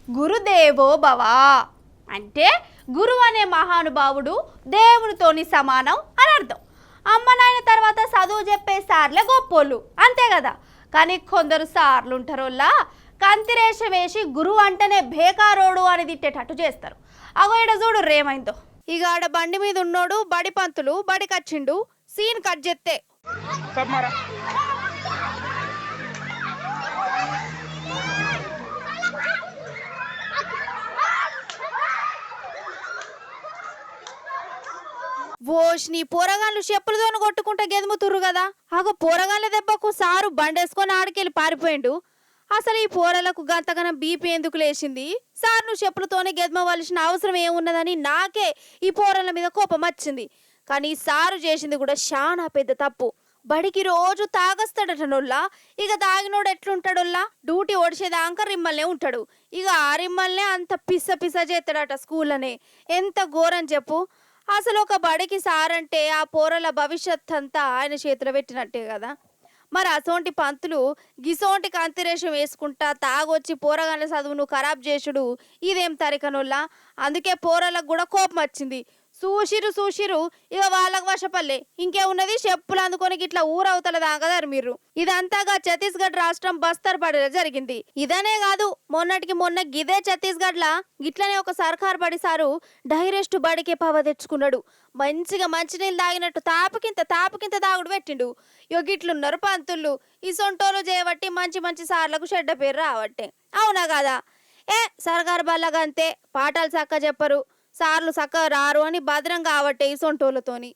గురుదేవో భవ అంటే గురువు అనే మహానుభావుడు దేవునితోని సమానం అని అర్థం. అమ్మ నాయన తర్వాత చదువు చెప్పే సార్లే గొప్పోళ్ళు అంతే కదా. కానీ కొందరు సార్లు ఉంటారోళ్ళ కంతిరేషం వేసి గురువు అంటేనే బేకారోడు అని తిట్టేటట్టు చేస్తారు. అగో ఇడ చూడు రేమైందో. ఇక ఆడ బండి మీద ఉన్నోడు బడి పంతులు బడికచ్చిండు, సీన్ కట్ చేస్తే ఓష్ని పోరగాళ్ళు చెప్పులతోని కొట్టుకుంటా గెదుముతుర్రు కదా. ఆగో పోరగాళ్ళ దెబ్బకు సారు బండేసుకొని ఆడికెళ్ళి పారిపోయిండు. అసలు ఈ పోరలకు గంతగనం బీపీ ఎందుకు లేచింది? సార్ నువ్వు చెప్పులతోనే గెదమవలసిన అవసరం ఏమున్నదని నాకే ఈ పోరల మీద కోపం వచ్చింది. కానీ సారు చేసింది కూడా చాలా పెద్ద తప్పు. బడికి రోజు తాగస్తాడటనోళ్ళ. ఇక తాగినోడు ఎట్లుంటాడోళ్ళ? డ్యూటీ ఓడిచేదాకా రిమ్మల్నే ఉంటాడు. ఇక ఆ రిమ్మల్నే అంత పిస్స పిస్స చేస్తాడట స్కూల్లోనే. ఎంత ఘోరం చెప్పు. అసలు ఒక బడికి సారంటే ఆ పోరల భవిష్యత్ అంతా ఆయన చేతిలో పెట్టినట్టే కదా. మరి అసోంటి పంతులు గిసోంటి కంతిరేషం వేసుకుంటా తాగొచ్చి పోరగాళ్ళ చదువును ఖరాబ్ చేసుడు ఇదేం తరికనోళ్ళ. అందుకే పోరలకు కూడా కోపం వచ్చింది. చూసిరు ఇక వాళ్ళకు వశపల్లే. ఇంకేమున్నది, చెప్పులు అందుకొని ఇట్లా ఊరవుతల దాగదారు మీరు. ఇదంతాగా ఛత్తీస్గఢ్ రాష్ట్రం బస్తర్ బడిలో జరిగింది. ఇదనే కాదు, మొన్నటికి మొన్న గిదే ఛత్తీస్గఢ్ లా గిట్లనే ఒక సర్కార్ బడి సారు డైరెక్ట్ బడికే పవ తెచ్చుకున్నాడు. మంచిగా మంచినీళ్ళు తాగినట్టు తాపుకింత తాగుడు పెట్టిండు. ఇక గిట్లున్నారు పంతుళ్ళు. ఈ సొంటోలు చేయబట్టి మంచి మంచి సార్లకు చెడ్డ పేరు రావట్టే. అవునా కదా? సర్కార్ బల్లగంతే, పాఠాలు చక్క చెప్పరు, సార్లు చక్కగా రారు అని భద్రం కావట్టే ఈ సొంటోళ్ళతోని.